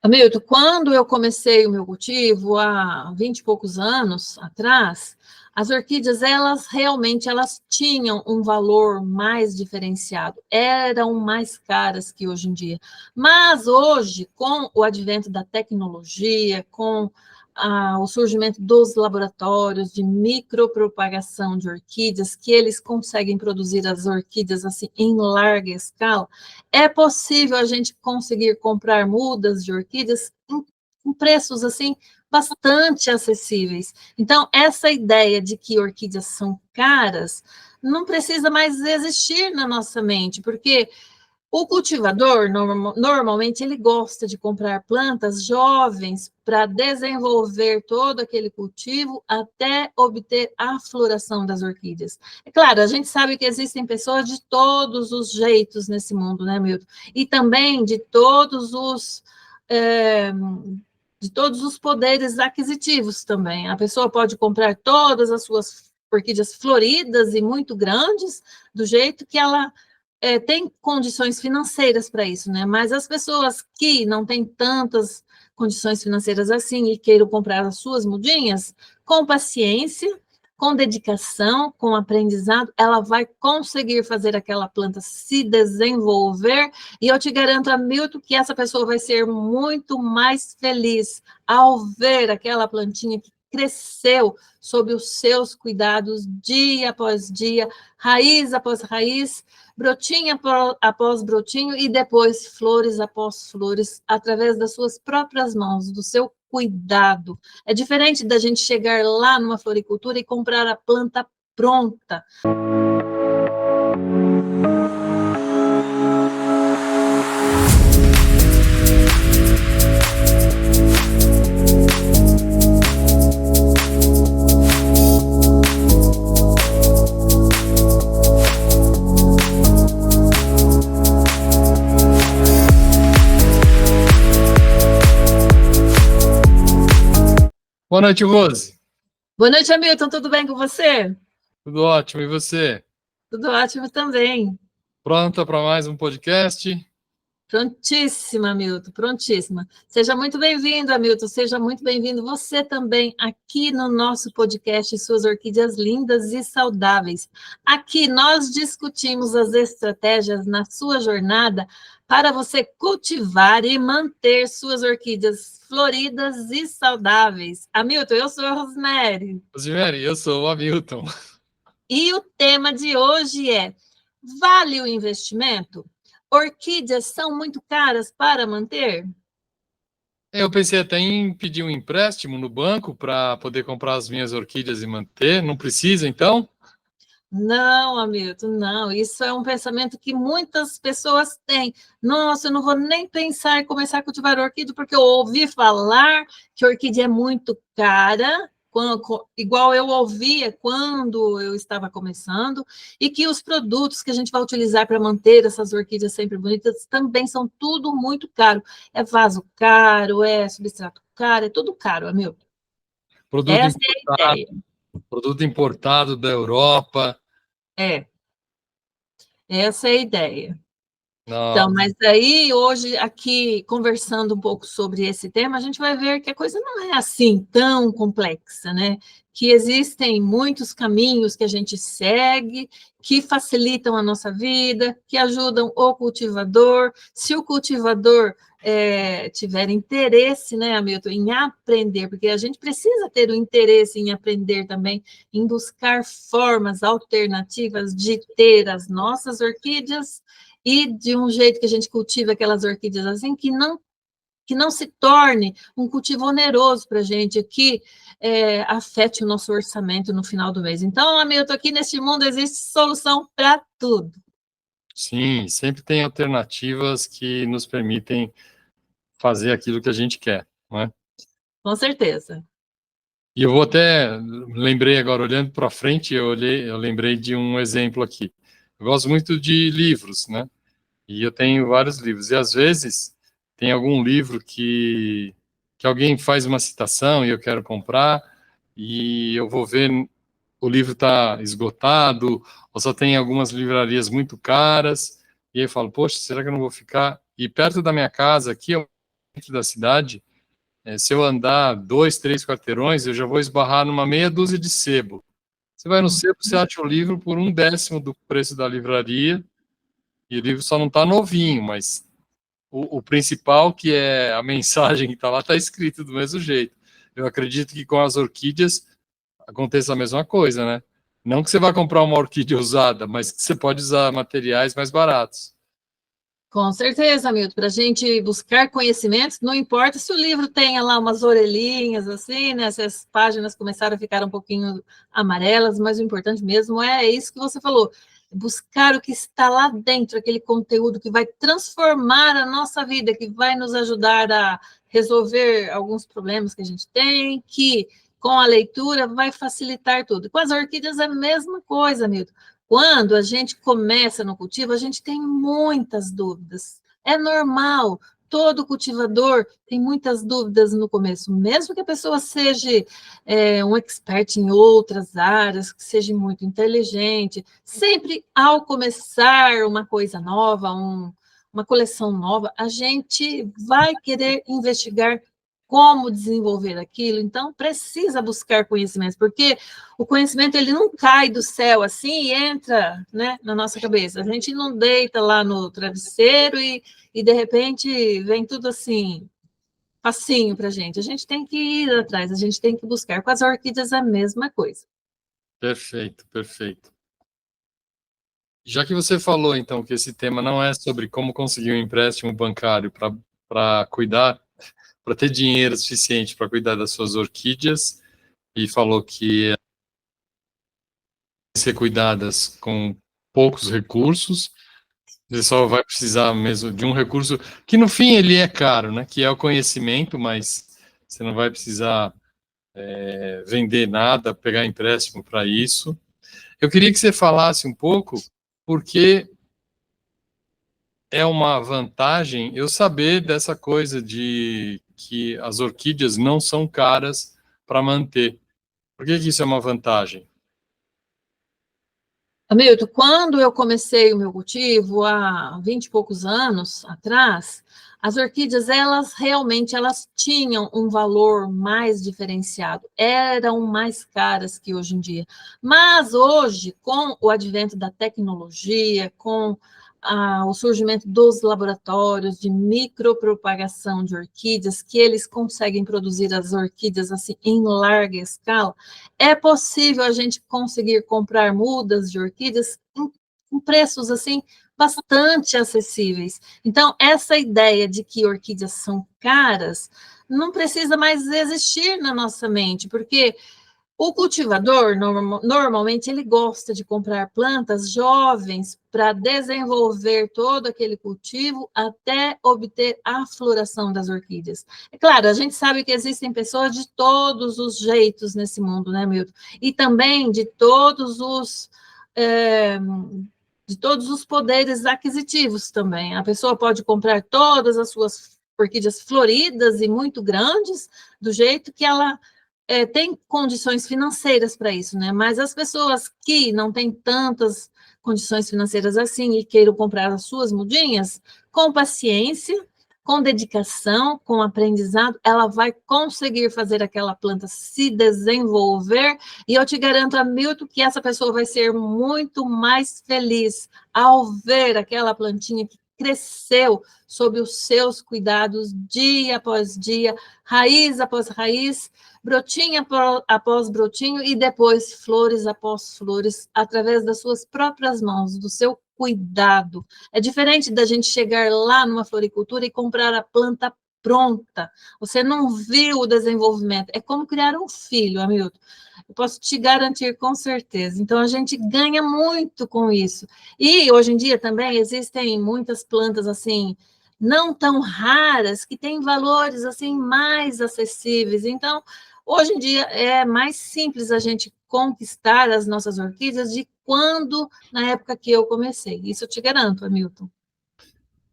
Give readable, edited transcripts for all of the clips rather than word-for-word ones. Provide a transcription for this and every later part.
Hamilton, quando eu comecei o meu cultivo, há 20 e poucos anos atrás, as orquídeas, elas tinham um valor mais diferenciado, eram mais caras que hoje em dia. Mas hoje, com o advento da tecnologia, com o surgimento dos laboratórios de micropropagação de orquídeas, que eles conseguem produzir as orquídeas assim em larga escala, é possível a gente conseguir comprar mudas de orquídeas em preços assim bastante acessíveis. Então, essa ideia de que orquídeas são caras não precisa mais existir na nossa mente, porque o cultivador, normalmente, ele gosta de comprar plantas jovens para desenvolver todo aquele cultivo até obter a floração das orquídeas. É claro, a gente sabe que existem pessoas de todos os jeitos nesse mundo, né, Milton? E também é, de todos os poderes aquisitivos também. A pessoa pode comprar todas as suas orquídeas floridas e muito grandes, do jeito que ela tem condições financeiras para isso, né? Mas as pessoas que não têm tantas condições financeiras assim e queiram comprar as suas mudinhas, com paciência, com dedicação, com aprendizado, ela vai conseguir fazer aquela planta se desenvolver, e eu te garanto, Hamilton, que essa pessoa vai ser muito mais feliz ao ver aquela plantinha que cresceu sob os seus cuidados dia após dia, raiz após raiz, brotinho após brotinho e depois flores após flores, através das suas próprias mãos, do seu cuidado. É diferente da gente chegar lá numa floricultura e comprar a planta pronta. Boa noite, Rose. Boa noite, Hamilton. Tudo bem com você? Tudo ótimo. E você? Tudo ótimo também. Pronta para mais um podcast? Prontíssima, Hamilton, prontíssima. Seja muito bem-vindo, Hamilton, seja muito bem-vindo você também aqui no nosso podcast Suas Orquídeas Lindas e Saudáveis. Aqui nós discutimos as estratégias na sua jornada para você cultivar e manter suas orquídeas floridas e saudáveis. Hamilton, eu sou a Rosemary. Rosemary, eu sou o Hamilton. E o tema de hoje é: vale o investimento? Orquídeas são muito caras para manter? Eu pensei até em pedir um empréstimo no banco para poder comprar as minhas orquídeas e manter. Não precisa, então? Não, Hamilton, não. Isso é um pensamento que muitas pessoas têm. Nossa, eu não vou nem pensar em começar a cultivar orquídea, porque eu ouvi falar que orquídea é muito cara, igual eu ouvia quando eu estava começando, e que os produtos que a gente vai utilizar para manter essas orquídeas sempre bonitas também são tudo muito caro. É vaso caro, é substrato caro, é tudo caro, Hamilton. Essa é a ideia. Produto importado da Europa. Essa é a ideia. Nossa. Então, mas aí, hoje, aqui, conversando um pouco sobre esse tema, a gente vai ver que a coisa não é assim tão complexa, né? Que existem muitos caminhos que a gente segue, que facilitam a nossa vida, que ajudam o cultivador. Se o cultivador tiver interesse, né, Hamilton, em aprender, porque a gente precisa ter o interesse em aprender também, em buscar formas alternativas de ter as nossas orquídeas e de um jeito que a gente cultiva aquelas orquídeas assim, que não se torne um cultivo oneroso para a gente, que afete o nosso orçamento no final do mês. Então, Hamilton, aqui neste mundo existe solução para tudo. Sim, sempre tem alternativas que nos permitem fazer aquilo que a gente quer, não é? Com certeza. E eu vou até, lembrei agora, olhando para frente, eu lembrei de um exemplo aqui. Eu gosto muito de livros, né? E eu tenho vários livros. E às vezes tem algum livro que alguém faz uma citação e eu quero comprar, e eu vou ver, o livro está esgotado, ou só tem algumas livrarias muito caras, e aí eu falo, poxa, será que eu não vou ficar? E perto da minha casa aqui dentro da cidade, se eu andar 2, 3 quarteirões, eu já vou esbarrar numa meia dúzia de sebo. Você vai no sebo, você acha o livro por 1/10 do preço da livraria, e o livro só não está novinho, mas o principal, que é a mensagem que está lá, está escrito do mesmo jeito. Eu acredito que com as orquídeas aconteça a mesma coisa, né? Não que você vá comprar uma orquídea usada, mas que você pode usar materiais mais baratos. Com certeza, Milton, para a gente buscar conhecimentos, não importa se o livro tenha lá umas orelhinhas, assim, né? Se as páginas começaram a ficar um pouquinho amarelas, mas o importante mesmo é isso que você falou, buscar o que está lá dentro, aquele conteúdo que vai transformar a nossa vida, que vai nos ajudar a resolver alguns problemas que a gente tem, que com a leitura vai facilitar tudo. Com as orquídeas é a mesma coisa, Milton. Quando a gente começa no cultivo, a gente tem muitas dúvidas. É normal, todo cultivador tem muitas dúvidas no começo, mesmo que a pessoa seja um expert em outras áreas, que seja muito inteligente. Sempre ao começar uma coisa nova, uma coleção nova, a gente vai querer investigar como desenvolver aquilo, então precisa buscar conhecimento, porque o conhecimento ele não cai do céu assim e entra, né, na nossa cabeça. A gente não deita lá no travesseiro e de repente vem tudo assim, facinho para a gente. A gente tem que ir atrás, a gente tem que buscar. Com as orquídeas é a mesma coisa. Perfeito, perfeito. Já que você falou, então, que esse tema não é sobre como conseguir um empréstimo bancário para cuidar, para ter dinheiro suficiente para cuidar das suas orquídeas, e falou que ser cuidadas com poucos recursos, você só vai precisar mesmo de um recurso que no fim ele é caro, né? Que é o conhecimento, mas você não vai precisar vender nada, pegar empréstimo para isso. Eu queria que você falasse um pouco porque é uma vantagem eu saber dessa coisa de que as orquídeas não são caras para manter. Por que isso é uma vantagem? Hamilton, quando eu comecei o meu cultivo, há 20 e poucos anos atrás, as orquídeas, elas tinham um valor mais diferenciado, eram mais caras que hoje em dia. Mas hoje, com o advento da tecnologia, com o surgimento dos laboratórios de micropropagação de orquídeas, que eles conseguem produzir as orquídeas assim em larga escala, é possível a gente conseguir comprar mudas de orquídeas em preços assim bastante acessíveis. Então, essa ideia de que orquídeas são caras não precisa mais existir na nossa mente, porque o cultivador, normalmente, ele gosta de comprar plantas jovens para desenvolver todo aquele cultivo até obter a floração das orquídeas. É claro, a gente sabe que existem pessoas de todos os jeitos nesse mundo, né, Milton? E também de todos os poderes aquisitivos também. A pessoa pode comprar todas as suas orquídeas floridas e muito grandes, do jeito que ela tem condições financeiras para isso, né? Mas as pessoas que não têm tantas condições financeiras assim e queiram comprar as suas mudinhas, com paciência, com dedicação, com aprendizado, ela vai conseguir fazer aquela planta se desenvolver, e eu te garanto, Hamilton, que essa pessoa vai ser muito mais feliz ao ver aquela plantinha que cresceu sob os seus cuidados dia após dia, raiz após raiz, brotinho após brotinho e depois flores após flores, através das suas próprias mãos, do seu cuidado. É diferente da gente chegar lá numa floricultura e comprar a planta pronta. Você não viu o desenvolvimento. É como criar um filho, Hamilton. Eu posso te garantir com certeza. Então, a gente ganha muito com isso. E, hoje em dia, também existem muitas plantas, assim, não tão raras, que têm valores, assim, mais acessíveis. Então, hoje em dia, é mais simples a gente conquistar as nossas orquídeas de quando, na época que eu comecei. Isso eu te garanto, Hamilton.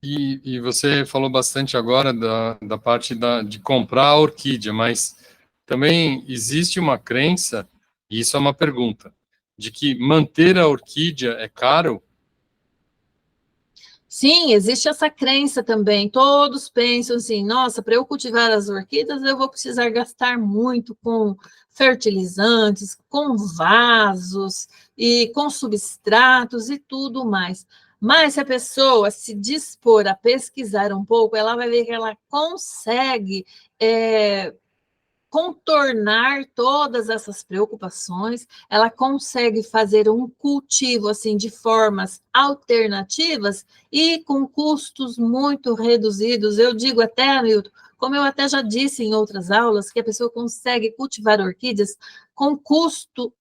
E você falou bastante agora da parte de comprar a orquídea, mas também existe uma crença, e isso é uma pergunta, de que manter a orquídea é caro? Sim, existe essa crença também. Todos pensam assim: nossa, para eu cultivar as orquídeas, eu vou precisar gastar muito com fertilizantes, com vasos e com substratos e tudo mais. Mas se a pessoa se dispor a pesquisar um pouco, ela vai ver que ela consegue contornar todas essas preocupações, ela consegue fazer um cultivo assim de formas alternativas e com custos muito reduzidos. Eu digo até, Hamilton, como eu até já disse em outras aulas, que a pessoa consegue cultivar orquídeas com custo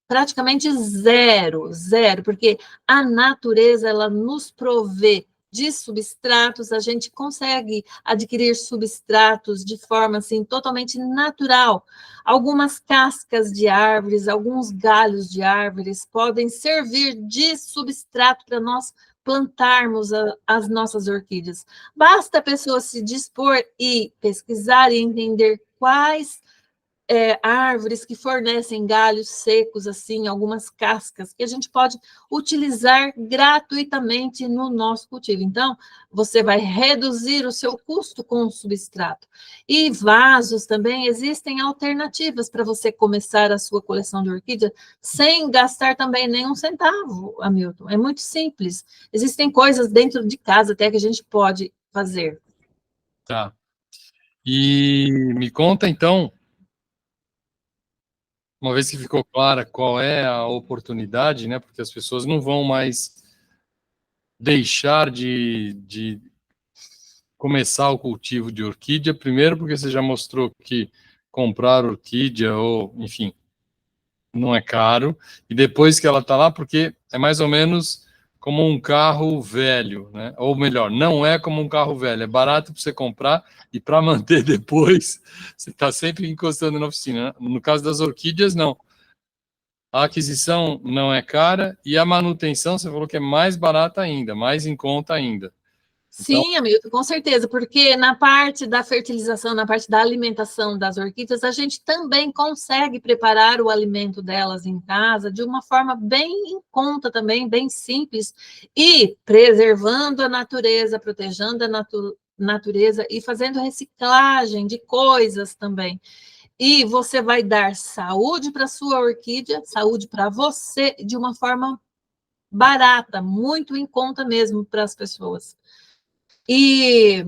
praticamente zero, zero, porque a natureza ela nos provê de substratos, a gente consegue adquirir substratos de forma assim totalmente natural. Algumas cascas de árvores, alguns galhos de árvores podem servir de substrato para nós plantarmos as nossas orquídeas. Basta a pessoa se dispor e pesquisar e entender quais árvores que fornecem galhos secos, assim, algumas cascas, que a gente pode utilizar gratuitamente no nosso cultivo. Então, você vai reduzir o seu custo com o substrato. E vasos também, existem alternativas para você começar a sua coleção de orquídeas sem gastar também nenhum centavo, Hamilton. É muito simples. Existem coisas dentro de casa até que a gente pode fazer. Tá. E me conta, então, uma vez que ficou clara qual é a oportunidade, né? Porque as pessoas não vão mais deixar de começar o cultivo de orquídea, primeiro porque você já mostrou que comprar orquídea, ou, enfim, não é caro, e depois que ela está lá, porque é mais ou menos como um carro velho, né? Ou melhor, não é como um carro velho, é barato para você comprar e para manter depois, você está sempre encostando na oficina, né? No caso das orquídeas, não. A aquisição não é cara e a manutenção, você falou que é mais barata ainda, mais em conta ainda. Então, Sim, amigo, com certeza, porque na parte da fertilização, na parte da alimentação das orquídeas, a gente também consegue preparar o alimento delas em casa de uma forma bem em conta também, bem simples, e preservando a natureza, protegendo a natureza e fazendo reciclagem de coisas também. E você vai dar saúde para a sua orquídea, saúde para você, de uma forma barata, muito em conta mesmo para as pessoas. E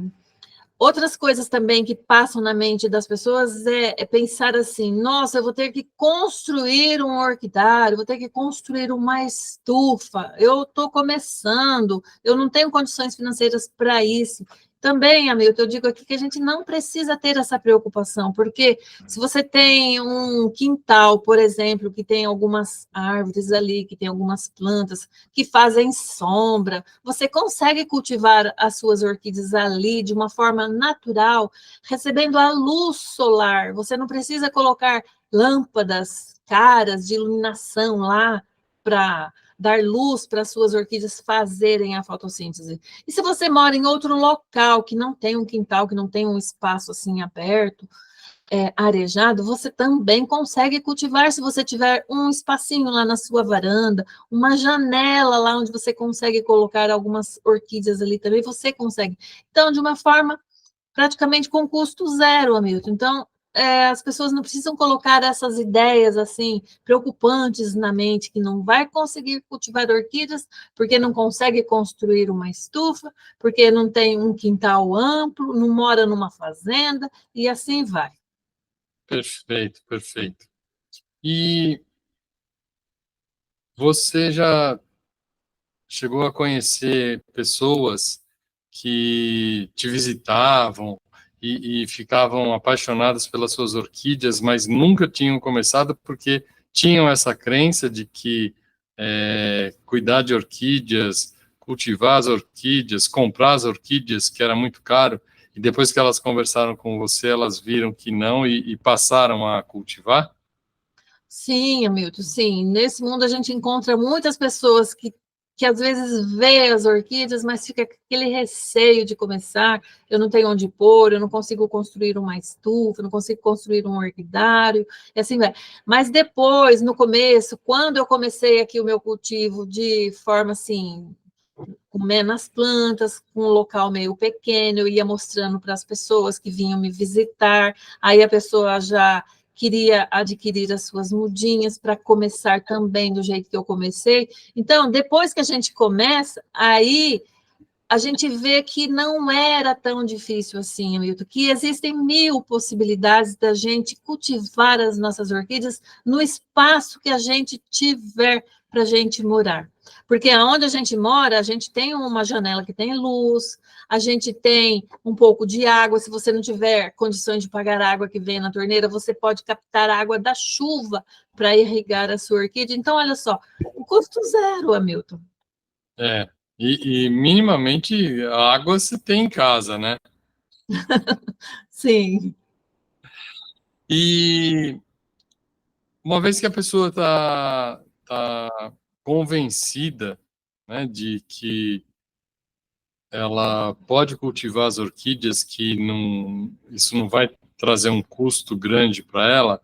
outras coisas também que passam na mente das pessoas é pensar assim: nossa, eu vou ter que construir um orquidário, vou ter que construir uma estufa, eu estou começando, eu não tenho condições financeiras para isso. Também, amigo, eu digo aqui que a gente não precisa ter essa preocupação, porque se você tem um quintal, por exemplo, que tem algumas árvores ali, que tem algumas plantas que fazem sombra, você consegue cultivar as suas orquídeas ali de uma forma natural, recebendo a luz solar. Você não precisa colocar lâmpadas caras de iluminação lá para dar luz para as suas orquídeas fazerem a fotossíntese. E se você mora em outro local que não tem um quintal, que não tem um espaço assim aberto, arejado, você também consegue cultivar se você tiver um espacinho lá na sua varanda, uma janela lá onde você consegue colocar algumas orquídeas ali também, você consegue. Então, de uma forma praticamente com custo zero, Hamilton. Então, as pessoas não precisam colocar essas ideias assim preocupantes na mente que não vai conseguir cultivar orquídeas porque não consegue construir uma estufa, porque não tem um quintal amplo, não mora numa fazenda e assim vai. perfeito, perfeito. E você já chegou a conhecer pessoas que te visitavam e ficavam apaixonadas pelas suas orquídeas, mas nunca tinham começado porque tinham essa crença de que cuidar de orquídeas, cultivar as orquídeas, comprar as orquídeas, que era muito caro, e depois que elas conversaram com você, elas viram que não e passaram a cultivar? Sim, Hamilton, sim. Nesse mundo a gente encontra muitas pessoas que às vezes vê as orquídeas, mas fica com aquele receio de começar. Eu não tenho onde pôr, eu não consigo construir uma estufa, eu não consigo construir um orquidário, e assim vai. Mas depois, no começo, quando eu comecei aqui o meu cultivo de forma assim comendo as plantas, com um local meio pequeno, eu ia mostrando para as pessoas que vinham me visitar, aí a pessoa já queria adquirir as suas mudinhas para começar também do jeito que eu comecei. Então, depois que a gente começa, aí a gente vê que não era tão difícil assim, Hamilton, que existem 1000 possibilidades da gente cultivar as nossas orquídeas no espaço que a gente tiver para a gente morar. Porque aonde a gente mora, a gente tem uma janela que tem luz, a gente tem um pouco de água. Se você não tiver condições de pagar a água que vem na torneira, você pode captar a água da chuva para irrigar a sua orquídea. Então, olha só, o custo zero, Hamilton. É, e minimamente a água você tem em casa, né? Sim. E uma vez que a pessoa tá convencida, né, de que ela pode cultivar as orquídeas, que isso não vai trazer um custo grande para ela,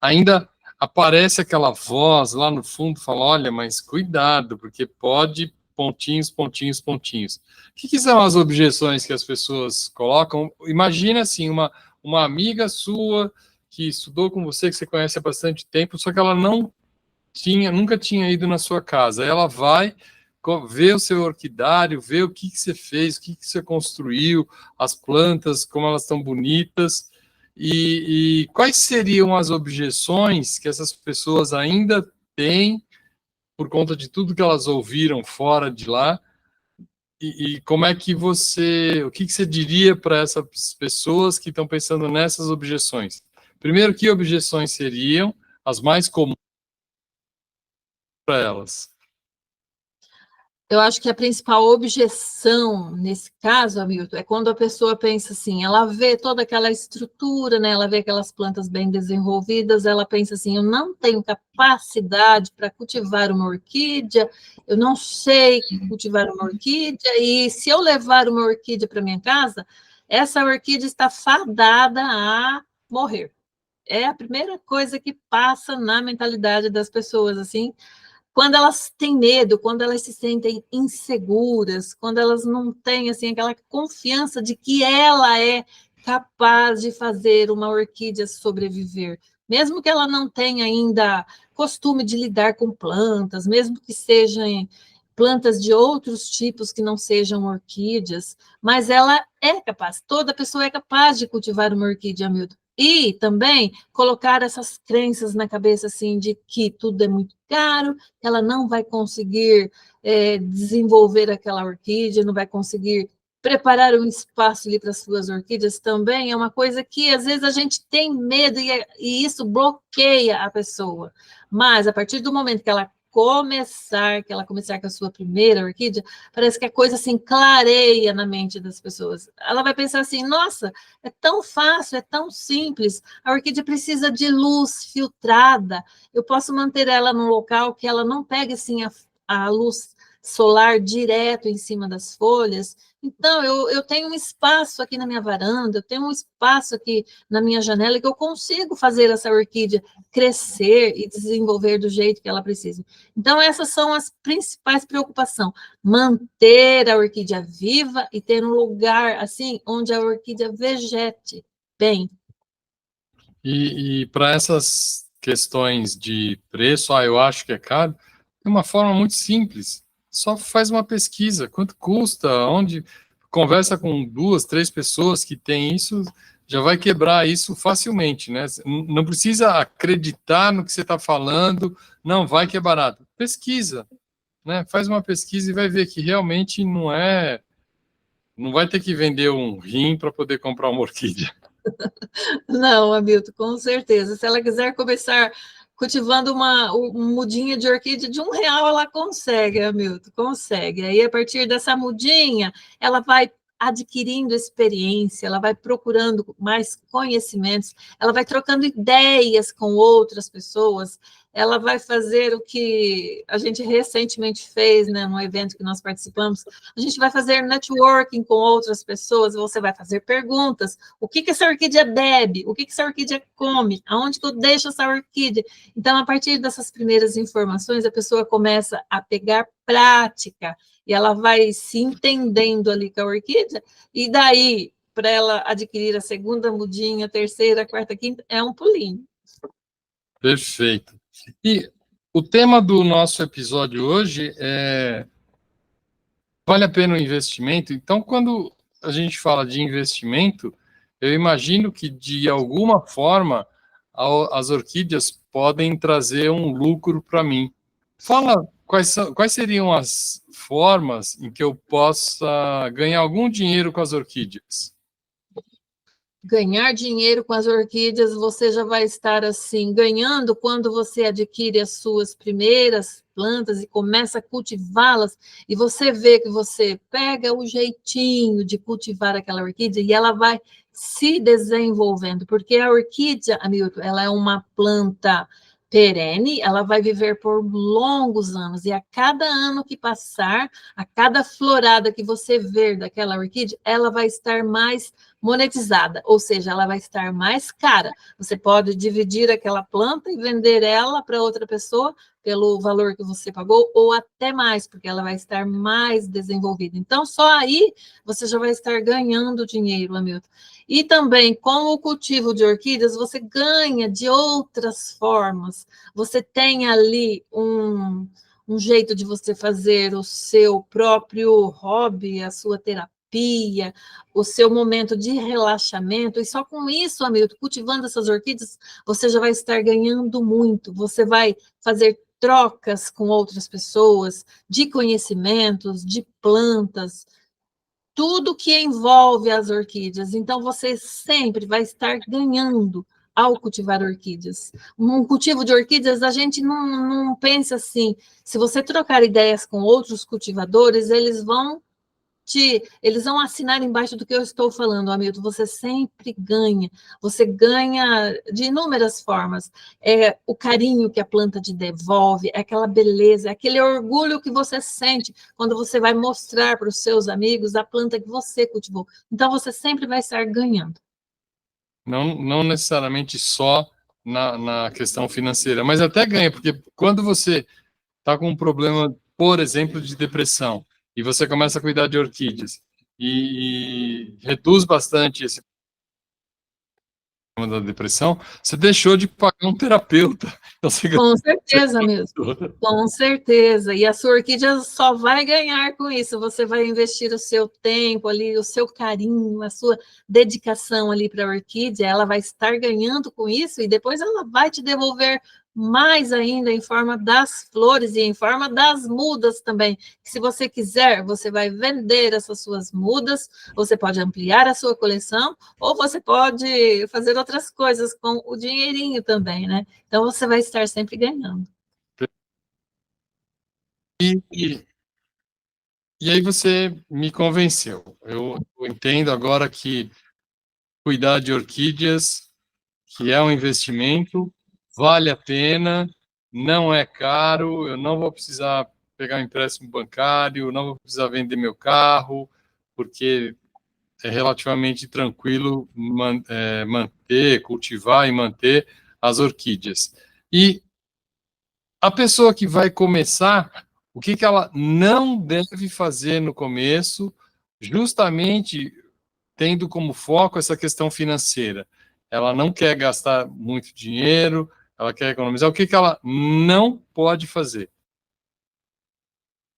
ainda aparece aquela voz lá no fundo, fala, olha, mas cuidado, porque pode pontinhos, pontinhos, pontinhos. O que são as objeções que as pessoas colocam? Imagina assim, uma amiga sua que estudou com você, que você conhece há bastante tempo, só que ela nunca tinha ido na sua casa. Ela vai ver o seu orquidário, ver o que você fez, o que você construiu, as plantas, como elas estão bonitas, e quais seriam as objeções que essas pessoas ainda têm por conta de tudo que elas ouviram fora de lá, e como é que o que você diria para essas pessoas que estão pensando nessas objeções? Primeiro, que objeções seriam as mais comuns para elas? Eu acho que a principal objeção nesse caso, Hamilton, é quando a pessoa pensa assim, ela vê toda aquela estrutura, né? Ela vê aquelas plantas bem desenvolvidas, ela pensa assim, eu não tenho capacidade para cultivar uma orquídea, eu não sei cultivar uma orquídea, e se eu levar uma orquídea para minha casa, essa orquídea está fadada a morrer. É a primeira coisa que passa na mentalidade das pessoas, assim, quando elas têm medo, quando elas se sentem inseguras, quando elas não têm assim aquela confiança de que ela é capaz de fazer uma orquídea sobreviver, mesmo que ela não tenha ainda costume de lidar com plantas, mesmo que sejam plantas de outros tipos que não sejam orquídeas, mas ela é capaz, toda pessoa é capaz de cultivar uma orquídea, Milton. E também colocar essas crenças na cabeça assim de que tudo é muito caro, que ela não vai conseguir desenvolver aquela orquídea, não vai conseguir preparar um espaço ali para as suas orquídeas, também é uma coisa que às vezes a gente tem medo e isso bloqueia a pessoa. Mas a partir do momento que ela começar com a sua primeira orquídea, parece que a coisa assim clareia na mente das pessoas. Ela vai pensar assim, nossa, é tão fácil, é tão simples, a orquídea precisa de luz filtrada, eu posso manter ela num local que ela não pegue assim a luz solar direto em cima das folhas. Então, eu tenho um espaço aqui na minha varanda, eu tenho um espaço aqui na minha janela que eu consigo fazer essa orquídea crescer e desenvolver do jeito que ela precisa. Então, essas são as principais preocupações. Manter a orquídea viva e ter um lugar, assim, onde a orquídea vegete bem. E para essas questões de preço, eu acho que é caro, é uma forma muito simples. Só faz uma pesquisa, quanto custa, onde conversa com 2, 3 pessoas que têm isso, já vai quebrar isso facilmente, né? Não precisa acreditar no que você está falando, não vai que é barato. Pesquisa, né? Faz uma pesquisa e vai ver que realmente não vai ter que vender um rim para poder comprar uma orquídea. Não, Hamilton, com certeza. Se ela quiser começar cultivando uma mudinha de orquídea de R$ 1, ela consegue, Hamilton, consegue. Aí, a partir dessa mudinha, ela vai adquirindo experiência, ela vai procurando mais conhecimentos, ela vai trocando ideias com outras pessoas, ela vai fazer o que a gente recentemente fez, né, no evento que nós participamos, a gente vai fazer networking com outras pessoas, você vai fazer perguntas, o que essa orquídea bebe, o que essa orquídea come, aonde que eu deixo essa orquídea? Então, a partir dessas primeiras informações, a pessoa começa a pegar prática, e ela vai se entendendo ali com a orquídea, e daí, para ela adquirir a segunda mudinha, a terceira, a quarta, a quinta, é um pulinho. Perfeito. E o tema do nosso episódio hoje é: vale a pena o investimento? Então, quando a gente fala de investimento, eu imagino que, de alguma forma, as orquídeas podem trazer um lucro para mim. Fala quais seriam as formas em que eu possa ganhar algum dinheiro com as orquídeas. Ganhar dinheiro com as orquídeas, você já vai estar assim, ganhando quando você adquire as suas primeiras plantas e começa a cultivá-las, e você vê que você pega o jeitinho de cultivar aquela orquídea e ela vai se desenvolvendo, porque a orquídea, Hamilton, ela é uma planta perene, ela vai viver por longos anos, e a cada ano que passar, a cada florada que você ver daquela orquídea, ela vai estar mais monetizada, ou seja, ela vai estar mais cara. Você pode dividir aquela planta e vender ela para outra pessoa pelo valor que você pagou, ou até mais, porque ela vai estar mais desenvolvida. Então, só aí você já vai estar ganhando dinheiro, Hamilton. E também, com o cultivo de orquídeas, você ganha de outras formas. Você tem ali um jeito de você fazer o seu próprio hobby, a sua terapia, o seu momento de relaxamento, e só com isso, Hamilton, cultivando essas orquídeas, você já vai estar ganhando muito, você vai fazer trocas com outras pessoas, de conhecimentos, de plantas, tudo que envolve as orquídeas, então você sempre vai estar ganhando ao cultivar orquídeas. Um cultivo de orquídeas, a gente não pensa assim, se você trocar ideias com outros cultivadores, eles vão assinar embaixo do que eu estou falando, Hamilton. Você sempre ganha. Você ganha de inúmeras formas. É o carinho que a planta te devolve, é aquela beleza, é aquele orgulho que você sente quando você vai mostrar para os seus amigos a planta que você cultivou. Então, você sempre vai estar ganhando. Não necessariamente só na questão financeira, mas até ganha, porque quando você está com um problema, por exemplo, de depressão, e você começa a cuidar de orquídeas, e reduz bastante esse problema da depressão, você deixou de pagar um terapeuta. Então, você Com certeza mesmo. Com certeza. E a sua orquídea só vai ganhar com isso. Você vai investir o seu tempo ali, o seu carinho, a sua dedicação ali para a orquídea, ela vai estar ganhando com isso e depois ela vai te devolver mais ainda em forma das flores e em forma das mudas também. Se você quiser, você vai vender essas suas mudas, você pode ampliar a sua coleção, ou você pode fazer outras coisas com o dinheirinho também, né? Então, você vai estar sempre ganhando. E aí você me convenceu. Eu entendo agora que cuidar de orquídeas, que é um investimento, vale a pena, não é caro, eu não vou precisar pegar um empréstimo bancário, não vou precisar vender meu carro, porque é relativamente tranquilo manter, cultivar e manter as orquídeas. E a pessoa que vai começar, o que ela não deve fazer no começo, justamente tendo como foco essa questão financeira. Ela não quer gastar muito dinheiro, ela quer economizar. O que ela não pode fazer?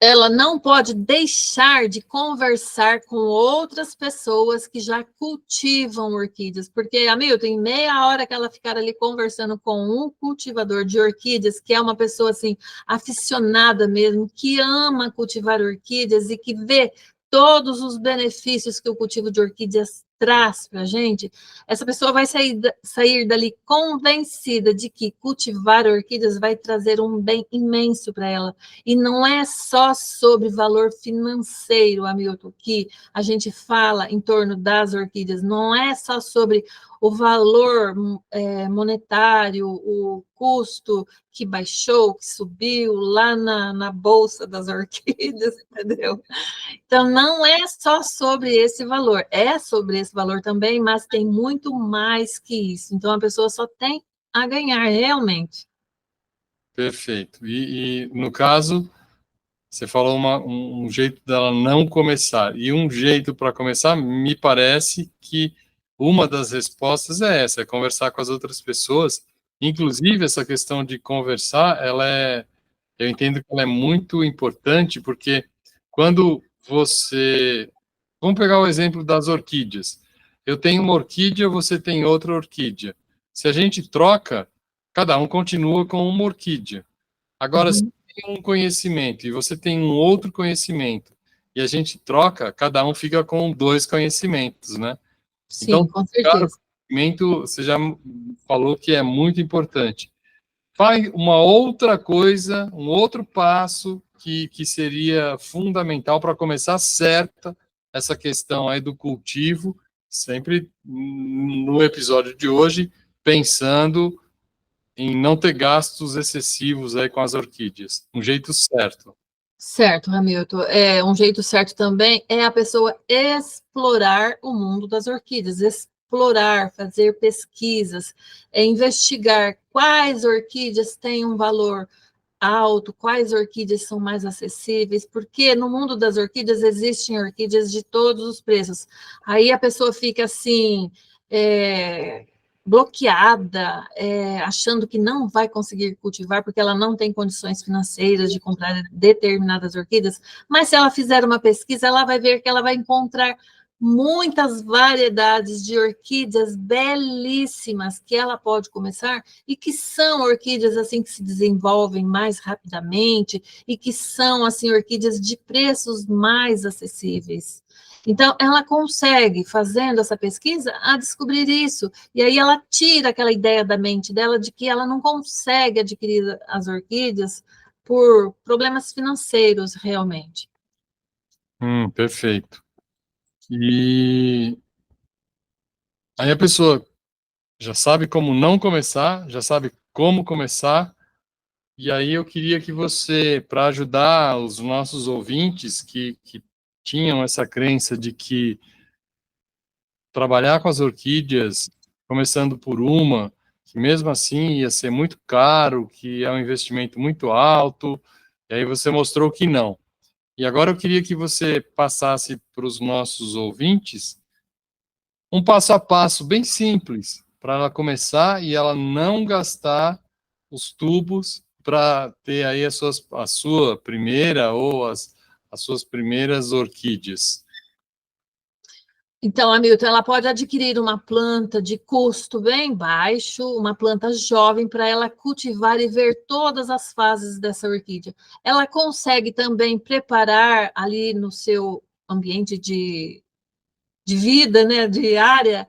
Ela não pode deixar de conversar com outras pessoas que já cultivam orquídeas, porque, Hamilton, em meia hora que ela ficar ali conversando com um cultivador de orquídeas, que é uma pessoa, assim, aficionada mesmo, que ama cultivar orquídeas e que vê todos os benefícios que o cultivo de orquídeas traz para a gente, essa pessoa vai sair dali convencida de que cultivar orquídeas vai trazer um bem imenso para ela. E não é só sobre valor financeiro, Hamilton, que a gente fala em torno das orquídeas, não é só sobre o valor monetário, o custo que baixou, que subiu lá na bolsa das orquídeas, entendeu? Então, não é só sobre esse valor, é sobre esse valor também, mas tem muito mais que isso. Então, a pessoa só tem a ganhar, realmente. Perfeito. No caso, você falou um jeito dela não começar. E um jeito para começar, me parece que uma das respostas é essa, é conversar com as outras pessoas. Inclusive, essa questão de conversar, eu entendo que ela é muito importante, porque quando você... Vamos pegar o exemplo das orquídeas. Eu tenho uma orquídea, você tem outra orquídea. Se a gente troca, cada um continua com uma orquídea. Agora, se tem um conhecimento e você tem um outro conhecimento, e a gente troca, cada um fica com 2 conhecimentos, né? Sim, Então, com cara, o certeza. conhecimento, você já falou que é muito importante. Faz uma outra coisa, um outro passo que seria fundamental para começar certa essa questão aí do cultivo, sempre no episódio de hoje, pensando em não ter gastos excessivos aí com as orquídeas. Um jeito certo. Certo, Hamilton. Um jeito certo também é a pessoa explorar o mundo das orquídeas, explorar, fazer pesquisas, investigar quais orquídeas têm um valor alto, quais orquídeas são mais acessíveis, porque no mundo das orquídeas existem orquídeas de todos os preços. Aí a pessoa fica assim, bloqueada, achando que não vai conseguir cultivar porque ela não tem condições financeiras de comprar determinadas orquídeas, mas se ela fizer uma pesquisa, ela vai ver que ela vai encontrar muitas variedades de orquídeas belíssimas que ela pode começar e que são orquídeas assim que se desenvolvem mais rapidamente e que são assim orquídeas de preços mais acessíveis. Então, ela consegue, fazendo essa pesquisa, a descobrir isso. E aí ela tira aquela ideia da mente dela de que ela não consegue adquirir as orquídeas por problemas financeiros, realmente. Perfeito. E aí a pessoa já sabe como não começar, já sabe como começar, e aí eu queria que você, para ajudar os nossos ouvintes que tinham essa crença de que trabalhar com as orquídeas, começando por uma, que mesmo assim ia ser muito caro, que é um investimento muito alto, e aí você mostrou que não. E agora eu queria que você passasse para os nossos ouvintes um passo a passo bem simples para ela começar e ela não gastar os tubos para ter aí a sua primeira ou as suas primeiras orquídeas. Então, Hamilton, ela pode adquirir uma planta de custo bem baixo, uma planta jovem, para ela cultivar e ver todas as fases dessa orquídea. Ela consegue também preparar ali no seu ambiente de vida, né, diária,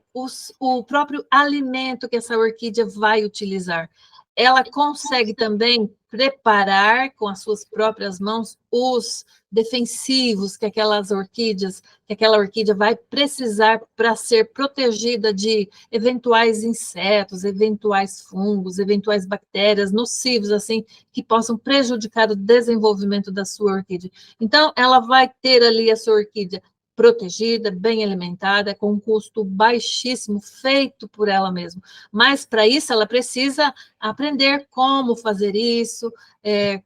o próprio alimento que essa orquídea vai utilizar. Ela consegue também preparar com as suas próprias mãos os defensivos que aquela orquídea vai precisar para ser protegida de eventuais insetos, eventuais fungos, eventuais bactérias nocivos assim que possam prejudicar o desenvolvimento da sua orquídea. Então, ela vai ter ali a sua orquídea protegida, bem alimentada, com um custo baixíssimo, feito por ela mesma. Mas, para isso, ela precisa aprender como fazer isso,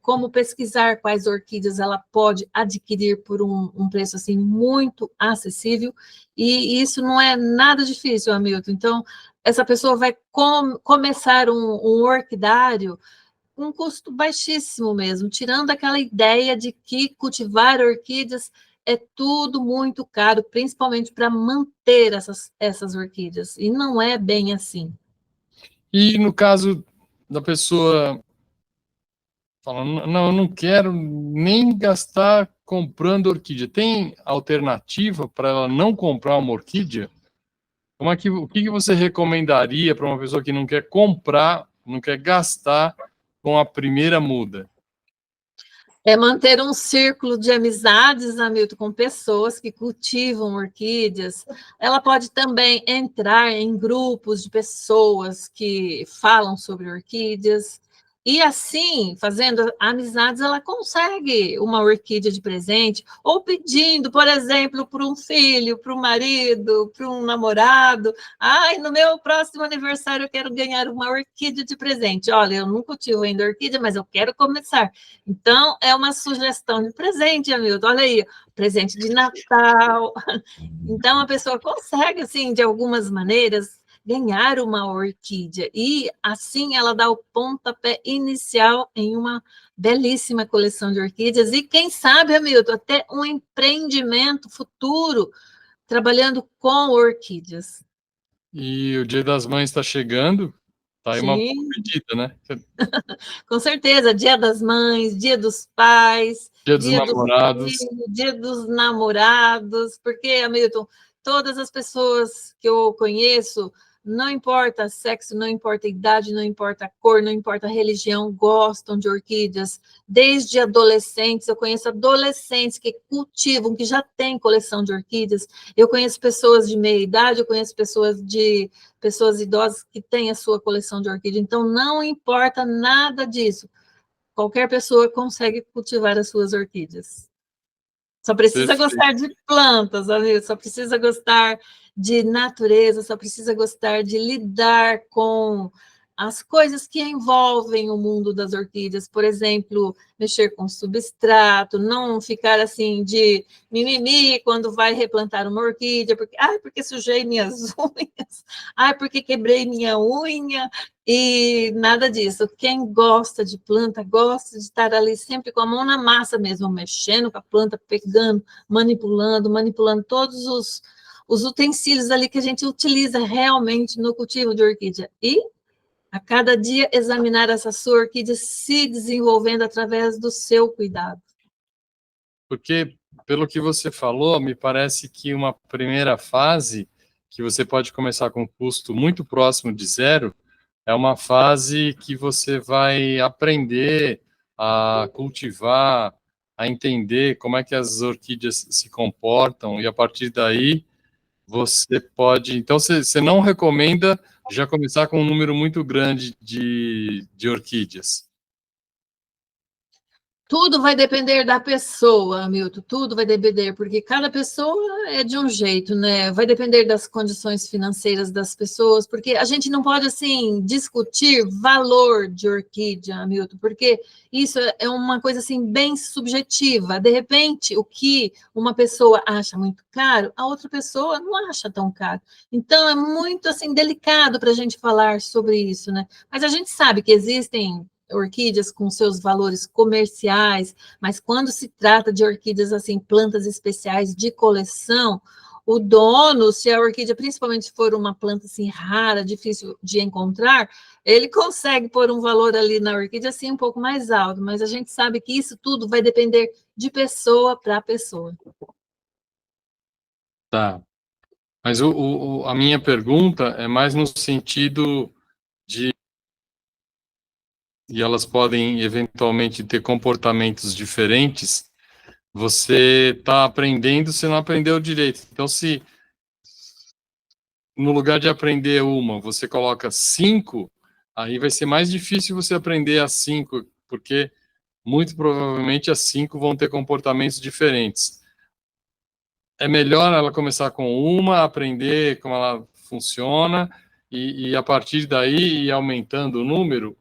como pesquisar quais orquídeas ela pode adquirir por um preço assim muito acessível, e isso não é nada difícil, Hamilton. Então, essa pessoa vai começar um orquidário com um custo baixíssimo mesmo, tirando aquela ideia de que cultivar orquídeas é tudo muito caro, principalmente para manter essas orquídeas. E não é bem assim. E no caso da pessoa falando, não, eu não quero nem gastar comprando orquídea. Tem alternativa para ela não comprar uma orquídea? o que você recomendaria para uma pessoa que não quer comprar, não quer gastar com a primeira muda? É manter um círculo de amizades, Hamilton, com pessoas que cultivam orquídeas. Ela pode também entrar em grupos de pessoas que falam sobre orquídeas. E assim, fazendo amizades, ela consegue uma orquídea de presente, ou pedindo, por exemplo, para um filho, para um marido, para um namorado. Ai, no meu próximo aniversário eu quero ganhar uma orquídea de presente. Olha, eu nunca tive ainda orquídea, mas eu quero começar. Então, é uma sugestão de presente, Hamilton. Olha aí, presente de Natal. Então, a pessoa consegue, assim, de algumas maneiras, ganhar uma orquídea. E, assim, ela dá o pontapé inicial em uma belíssima coleção de orquídeas. E, quem sabe, Hamilton, até um empreendimento futuro trabalhando com orquídeas. E o Dia das Mães está chegando, tá aí uma boa Sim, pedida, né? com certeza, Dia das Mães, Dia dos Pais, Dia dos Dia dos Namorados. Filhos, Dia dos Namorados, porque, Hamilton, todas as pessoas que eu conheço, não importa sexo, não importa idade, não importa cor, não importa religião, gostam de orquídeas. Desde adolescentes, eu conheço adolescentes que cultivam, que já têm coleção de orquídeas. Eu conheço pessoas de meia idade, eu conheço pessoas idosas que têm a sua coleção de orquídea. Então, não importa nada disso. Qualquer pessoa consegue cultivar as suas orquídeas. Só precisa Perfeito. gostar de plantas, amigo, só precisa gostar de natureza, só precisa gostar de lidar com as coisas que envolvem o mundo das orquídeas, por exemplo, mexer com substrato, não ficar assim de mimimi quando vai replantar uma orquídea, porque sujei minhas unhas, porque quebrei minha unha, e nada disso. Quem gosta de planta, gosta de estar ali sempre com a mão na massa mesmo, mexendo com a planta, pegando, manipulando todos os utensílios ali que a gente utiliza realmente no cultivo de orquídea. E a cada dia examinar essa sua orquídea se desenvolvendo através do seu cuidado. Porque, pelo que você falou, me parece que uma primeira fase, que você pode começar com um custo muito próximo de zero, é uma fase que você vai aprender a cultivar, a entender como é que as orquídeas se comportam, e a partir daí você pode. Então, você não recomenda já começar com um número muito grande de orquídeas. Tudo vai depender da pessoa, Milton, tudo vai depender, porque cada pessoa é de um jeito, né? Vai depender das condições financeiras das pessoas, porque a gente não pode, assim, discutir valor de orquídea, Milton, porque isso é uma coisa, assim, bem subjetiva. De repente, o que uma pessoa acha muito caro, a outra pessoa não acha tão caro. Então, é muito, assim, delicado para a gente falar sobre isso, né? Mas a gente sabe que existem orquídeas com seus valores comerciais, mas quando se trata de orquídeas assim, plantas especiais de coleção, o dono, se a orquídea principalmente for uma planta assim rara, difícil de encontrar, ele consegue pôr um valor ali na orquídea assim um pouco mais alto, mas a gente sabe que isso tudo vai depender de pessoa para pessoa. Tá. Mas a minha pergunta é mais no sentido de, e elas podem eventualmente ter comportamentos diferentes, você está aprendendo, você não aprendeu direito. Então, se no lugar de aprender uma, você coloca 5, aí vai ser mais difícil você aprender as 5, porque muito provavelmente as 5 vão ter comportamentos diferentes. É melhor ela começar com uma, aprender como ela funciona, e a partir daí ir aumentando o número.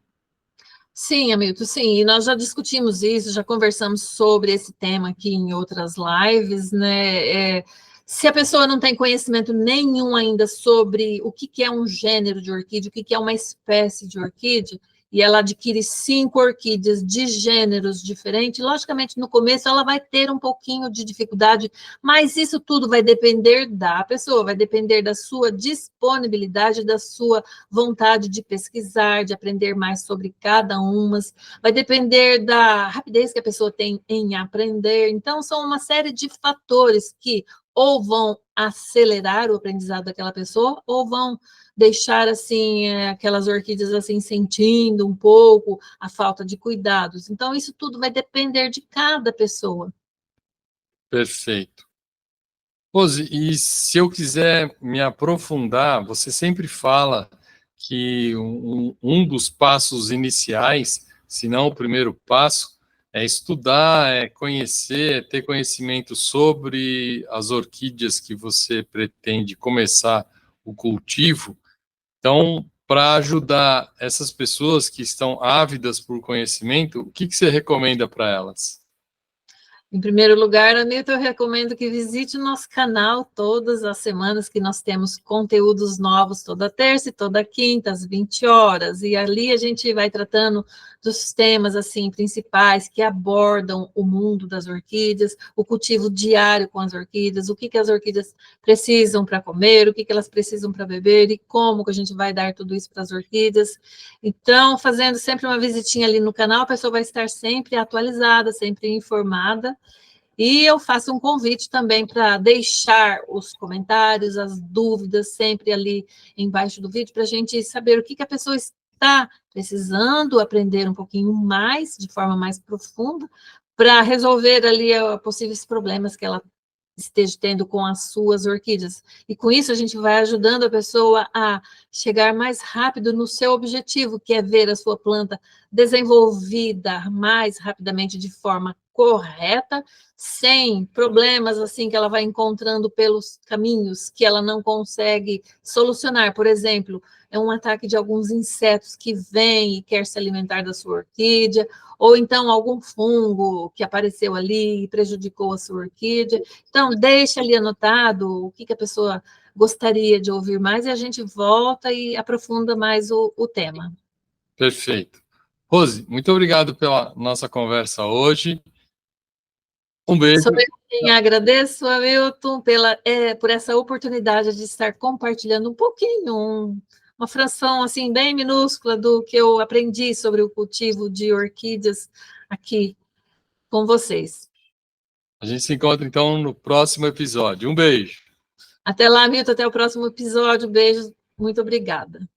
Sim, Hamilton, sim, e nós já discutimos isso, já conversamos sobre esse tema aqui em outras lives, né? Se a pessoa não tem conhecimento nenhum ainda sobre o que é um gênero de orquídea, o que é uma espécie de orquídea, e ela adquire 5 orquídeas de gêneros diferentes, logicamente no começo ela vai ter um pouquinho de dificuldade, mas isso tudo vai depender da pessoa, vai depender da sua disponibilidade, da sua vontade de pesquisar, de aprender mais sobre cada uma, vai depender da rapidez que a pessoa tem em aprender. Então, são uma série de fatores que ou vão acelerar o aprendizado daquela pessoa, ou vão deixar, assim, aquelas orquídeas, assim, sentindo um pouco a falta de cuidados. Então, isso tudo vai depender de cada pessoa. Perfeito. Rose, e se eu quiser me aprofundar, você sempre fala que um dos passos iniciais, se não o primeiro passo, é estudar, é conhecer, é ter conhecimento sobre as orquídeas que você pretende começar o cultivo. Então, para ajudar essas pessoas que estão ávidas por conhecimento, o que você recomenda para elas? Em primeiro lugar, Anitta, eu recomendo que visite o nosso canal todas as semanas, que nós temos conteúdos novos toda terça e toda quinta, às 20 horas. E ali a gente vai tratando dos temas assim principais que abordam o mundo das orquídeas, o cultivo diário com as orquídeas, o que as orquídeas precisam para comer, o que elas precisam para beber e como que a gente vai dar tudo isso para as orquídeas. Então, fazendo sempre uma visitinha ali no canal, a pessoa vai estar sempre atualizada, sempre informada. E eu faço um convite também para deixar os comentários, as dúvidas sempre ali embaixo do vídeo, para a gente saber o que a pessoa está precisando aprender um pouquinho mais, de forma mais profunda, para resolver ali possíveis problemas que ela esteja tendo com as suas orquídeas. E com isso a gente vai ajudando a pessoa a chegar mais rápido no seu objetivo, que é ver a sua planta desenvolvida mais rapidamente de forma correta, sem problemas assim que ela vai encontrando pelos caminhos que ela não consegue solucionar. Por exemplo, é um ataque de alguns insetos que vem e quer se alimentar da sua orquídea, ou então algum fungo que apareceu ali e prejudicou a sua orquídea. Então, deixa ali anotado o que a pessoa gostaria de ouvir mais e a gente volta e aprofunda mais o tema. Perfeito. Rose, muito obrigado pela nossa conversa hoje. Um beijo. Sou eu quem agradeço, Hamilton, por essa oportunidade de estar compartilhando um pouquinho, uma fração assim bem minúscula do que eu aprendi sobre o cultivo de orquídeas aqui com vocês. A gente se encontra, então, no próximo episódio. Um beijo. Até lá, Hamilton, até o próximo episódio. Beijo, muito obrigada.